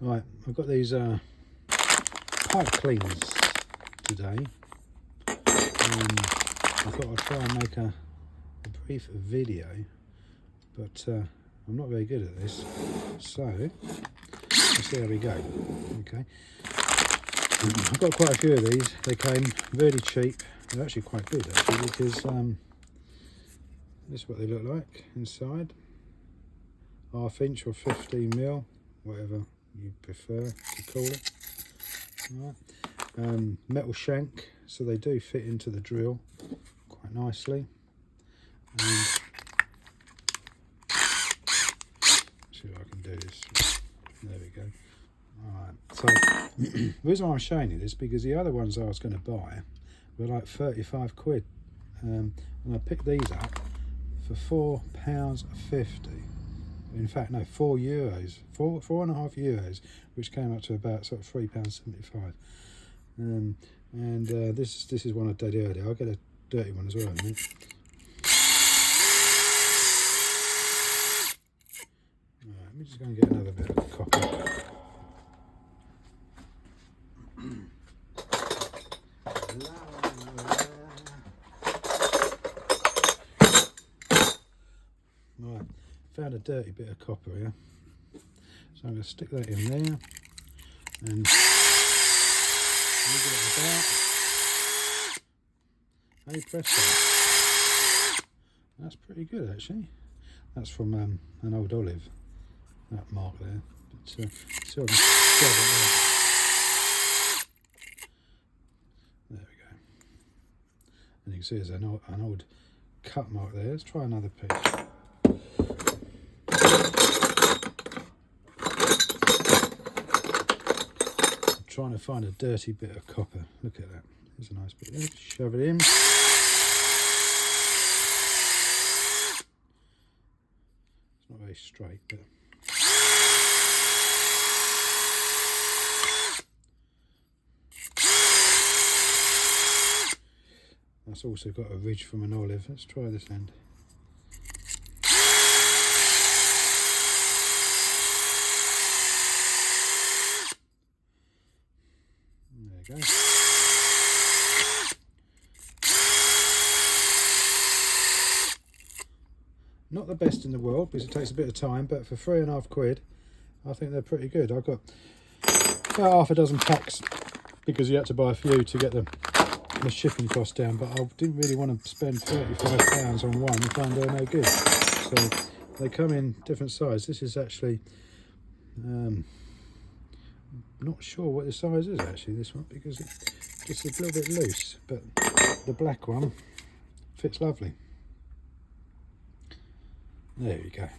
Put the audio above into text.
Right, I've got these pipe cleaners today. I thought I'd try and make a brief video, but I'm not very good at this, so let's see how we go. Okay, I've got quite a few of these. They came really cheap. They're actually quite good actually, because this is what they look like inside. 1/2 inch or 15mm, whatever you prefer to call it. Right. Metal shank, so they do fit into the drill quite nicely. See if I can do this. There we go. Alright, so the reason why I'm showing you this, because the other ones I was going to buy were like 35 quid, and I picked these up for £4.50. In fact, no, €4, 4.5 euros, which came up to about sort of £3.75. This is one I did earlier. I'll get a dirty one as well. Right, let me just go and get another bit of copper. Right, found a dirty bit of copper here, so I'm going to stick that in there and move it about. Hey presto, that's pretty good actually. That's from an old olive, that mark there. But see if I can grab it there. There we go. And you can see there's an old cut mark there. Let's try another piece. I'm trying to find a dirty bit of copper. Look at that. There's a nice bit there. Shove it in. It's not very straight, but that's also got a ridge from an olive. Let's try this end. There we go. Not the best in the world because it takes a bit of time, but for 3.5 quid, I think they're pretty good. I got about ½ dozen packs because you had to buy a few to get the shipping cost down, but I didn't really want to spend £35 on one if they're no good. So they come in different size. This is actually not sure what the size is actually, this one, because it's just a little bit loose, but the black one fits lovely. There you go.